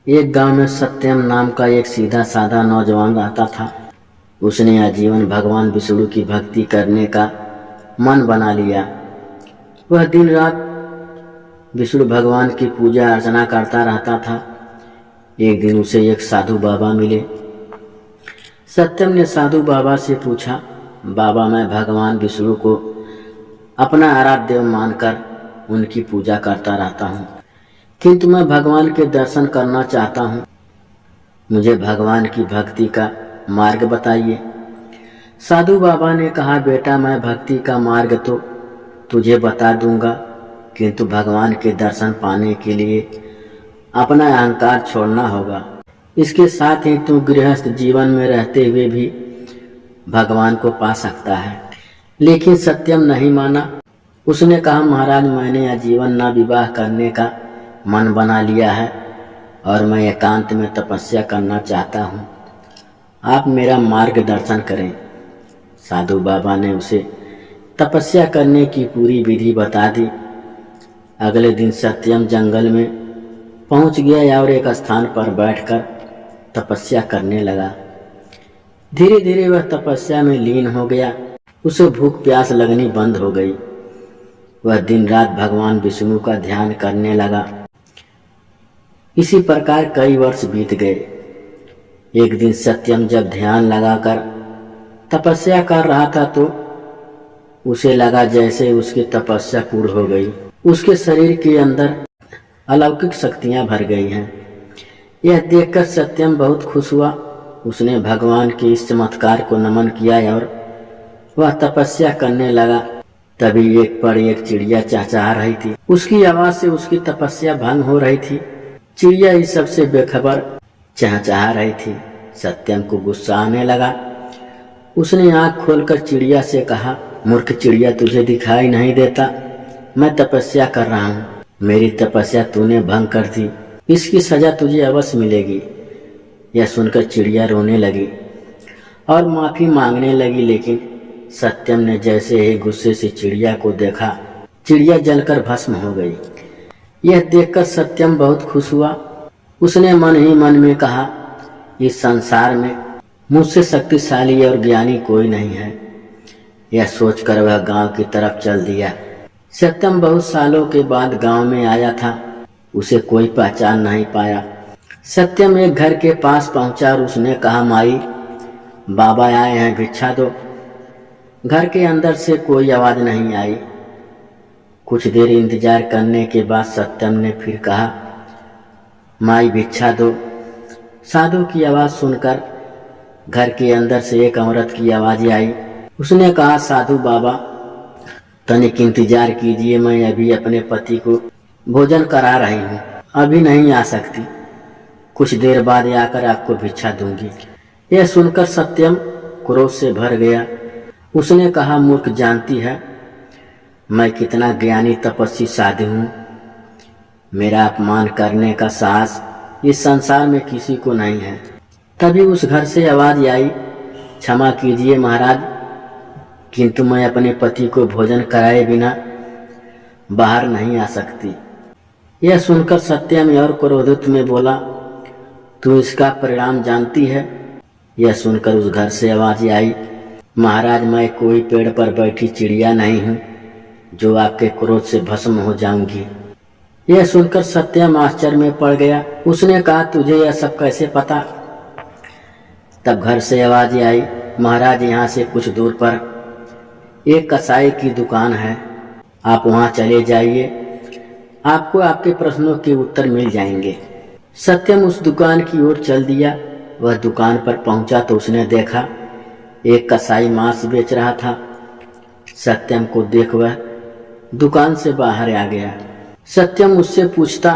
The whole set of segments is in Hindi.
एक गांव में सत्यम नाम का एक सीधा साधा नौजवान रहता था। उसने आजीवन भगवान विष्णु की भक्ति करने का मन बना लिया। वह दिन रात विष्णु भगवान की पूजा अर्चना करता रहता था। एक दिन उसे एक साधु बाबा मिले। सत्यम ने साधु बाबा से पूछा, बाबा, मैं भगवान विष्णु को अपना आराध्य देव मानकर उनकी पूजा करता रहता हूँ, किंतु मैं भगवान के दर्शन करना चाहता हूँ। मुझे भगवान की भक्ति का मार्ग बताइए। साधु बाबा ने कहा, बेटा, मैं भक्ति का मार्ग तो तुझे बता दूंगा, किंतु भगवान के दर्शन पाने के लिए अपना अहंकार छोड़ना होगा। इसके साथ ही तू गृहस्थ जीवन में रहते हुए भी भगवान को पा सकता है। लेकिन सत्यम नहीं माना। उसने कहा, महाराज, मैंने आजीवन न विवाह करने का मन बना लिया है और मैं एकांत में तपस्या करना चाहता हूँ। आप मेरा मार्गदर्शन करें। साधु बाबा ने उसे तपस्या करने की पूरी विधि बता दी। अगले दिन सत्यम जंगल में पहुँच गया और एक स्थान पर बैठकर तपस्या करने लगा। धीरे धीरे वह तपस्या में लीन हो गया। उसे भूख प्यास लगनी बंद हो गई। वह दिन रात भगवान विष्णु का ध्यान करने लगा। इसी प्रकार कई वर्ष बीत गए। एक दिन सत्यम जब ध्यान लगाकर तपस्या कर रहा था तो उसे लगा जैसे उसकी तपस्या पूर्ण हो गई। उसके शरीर के अंदर अलौकिक शक्तियां भर गई हैं। यह देखकर सत्यम बहुत खुश हुआ। उसने भगवान के इस चमत्कार को नमन किया और वह तपस्या करने लगा। तभी एक पर एक चिड़िया चहचहा रही थी। उसकी आवाज से उसकी तपस्या भंग हो रही थी। चिड़िया इस सबसे बेखबर चहचहा रही थी। सत्यम को गुस्सा आने लगा। उसने आंख खोलकर चिड़िया से कहा, मूर्ख चिड़िया, तुझे दिखाई नहीं देता? मैं तपस्या कर रहा हूँ। मेरी तपस्या तूने भंग कर दी। इसकी सजा तुझे अवश्य मिलेगी। यह सुनकर चिड़िया रोने लगी और माफी मांगने लगी। लेकिन सत्यम ने जैसे ही गुस्से से चिड़िया को देखा, चिड़िया जलकर भस्म हो गई। यह देखकर सत्यम बहुत खुश हुआ। उसने मन ही मन में कहा, इस संसार में मुझसे शक्तिशाली और ज्ञानी कोई नहीं है। यह सोचकर वह गांव की तरफ चल दिया। सत्यम बहुत सालों के बाद गांव में आया था। उसे कोई पहचान नहीं पाया। सत्यम एक घर के पास पहुंचा और उसने कहा, माई, बाबा आए हैं, भिक्षा दो। घर के अंदर से कोई आवाज नहीं आई। कुछ देर इंतजार करने के बाद सत्यम ने फिर कहा, माई, भिक्षा दो। साधु की आवाज सुनकर घर के अंदर से एक औरत की आवाज आई। उसने कहा, साधु बाबा, तनिक इंतजार कीजिए, मैं अभी अपने पति को भोजन करा रही हूँ, अभी नहीं आ सकती। कुछ देर बाद आकर आपको भिक्षा दूंगी। यह सुनकर सत्यम क्रोध से भर गया। उसने कहा, मूर्ख, जानती है मैं कितना ज्ञानी तपस्वी साधु हूँ। मेरा अपमान करने का साहस इस संसार में किसी को नहीं है। तभी उस घर से आवाज आई, क्षमा कीजिए महाराज, किंतु मैं अपने पति को भोजन कराए बिना बाहर नहीं आ सकती। यह सुनकर सत्यम और क्रोधित में बोला, तू इसका परिणाम जानती है? यह सुनकर उस घर से आवाज आई, महाराज, मैं कोई पेड़ पर बैठी चिड़िया नहीं हूँ जो आपके क्रोध से भस्म हो जाऊंगी। यह सुनकर सत्यम आश्चर्य में पड़ गया। उसने कहा, तुझे यह सब कैसे पता? तब घर से आवाज आई, महाराज, यहाँ से कुछ दूर पर एक कसाई की दुकान है, आप वहाँ चले जाइए, आपको आपके प्रश्नों के उत्तर मिल जाएंगे। सत्यम उस दुकान की ओर चल दिया। वह दुकान पर पहुंचा तो उसने देखा एक कसाई मांस बेच रहा था। सत्यम को देख वह दुकान से बाहर आ गया। सत्यम उससे पूछता।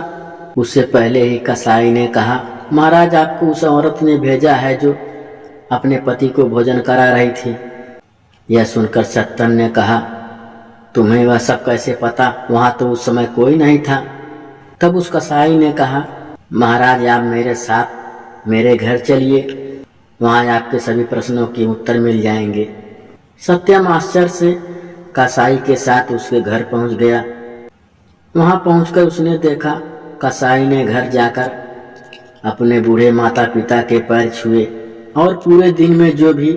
उससे पहले ही कसाई ने कहा, महाराज, आपको उस औरत ने भेजा है जो अपने पति को भोजन करा रही थी। यह सुनकर सत्यम ने कहा, तुम्हें वह सब कैसे पता? वहां तो उस समय कोई नहीं था। तब उस कसाई ने कहा, महाराज, आप मेरे साथ मेरे घर चलिए, वहां आपके सभी प्रश्नों के उत्तर मिल जाएंगे। सत्यम आश्चर्य से कसाई के साथ उसके घर पहुंच गया। वहां पहुंचकर उसने देखा कसाई ने घर जाकर अपने बूढ़े माता पिता के पैर छुए और पूरे दिन में जो भी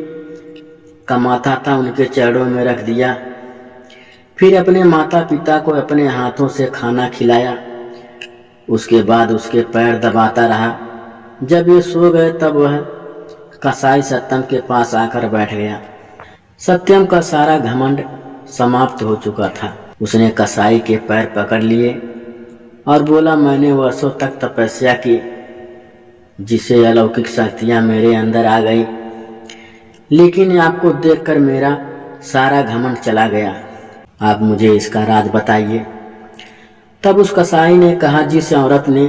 कमाता था उनके चरणों में रख दिया। फिर अपने माता पिता को अपने हाथों से खाना खिलाया। उसके बाद उसके पैर दबाता रहा। जब ये सो गए तब वह कसाई सत्यम के पास आकर बैठ गया। सत्यम का सारा घमंड समाप्त हो चुका था। उसने कसाई के पैर पकड़ लिए और बोला, मैंने वर्षों तक तपस्या की जिससे अलौकिक शक्तियां मेरे अंदर आ गई, लेकिन आपको देखकर मेरा सारा घमंड चला गया। आप मुझे इसका राज बताइए। तब उस कसाई ने कहा, जिस औरत ने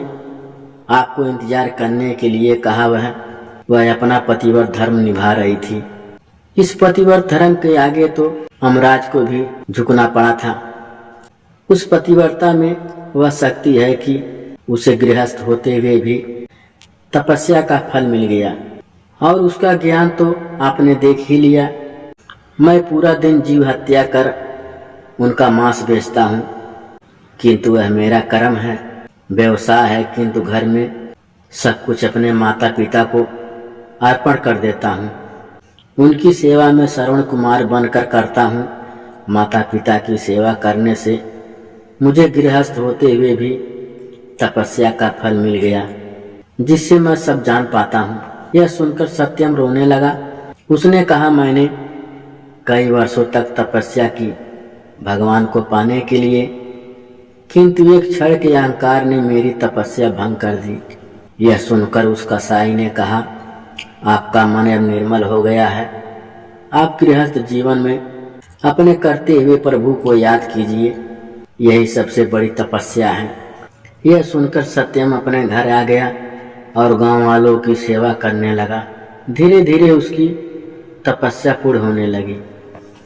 आपको इंतजार करने के लिए कहा वह अपना पतिव्रत धर्म निभा रही थी। इस पतिव्रत धर्म के आगे तो अमराज को भी झुकना पड़ा था। उस पतिव्रता में वह शक्ति है कि उसे गृहस्थ होते हुए भी तपस्या का फल मिल गया, और उसका ज्ञान तो आपने देख ही लिया। मैं पूरा दिन जीव हत्या कर उनका मांस बेचता हूँ, किंतु वह मेरा कर्म है, व्यवसाय है, किंतु घर में सब कुछ अपने माता पिता को अर्पण कर देता हूँ। उनकी सेवा में श्रवण कुमार बनकर करता हूँ। माता पिता की सेवा करने से मुझे गृहस्थ होते हुए भी तपस्या का फल मिल गया, जिससे मैं सब जान पाता हूँ। यह सुनकर सत्यम रोने लगा। उसने कहा, मैंने कई वर्षों तक तपस्या की भगवान को पाने के लिए, किंतु एक क्षण के अहंकार ने मेरी तपस्या भंग कर दी। यह सुनकर उस कसाई ने कहा, आपका मन अब निर्मल हो गया है। आप गृहस्थ जीवन में अपने करते हुए प्रभु को याद कीजिए, यही सबसे बड़ी तपस्या है। यह सुनकर सत्यम अपने घर आ गया और गांव वालों की सेवा करने लगा। धीरे धीरे उसकी तपस्या पूर्ण होने लगी।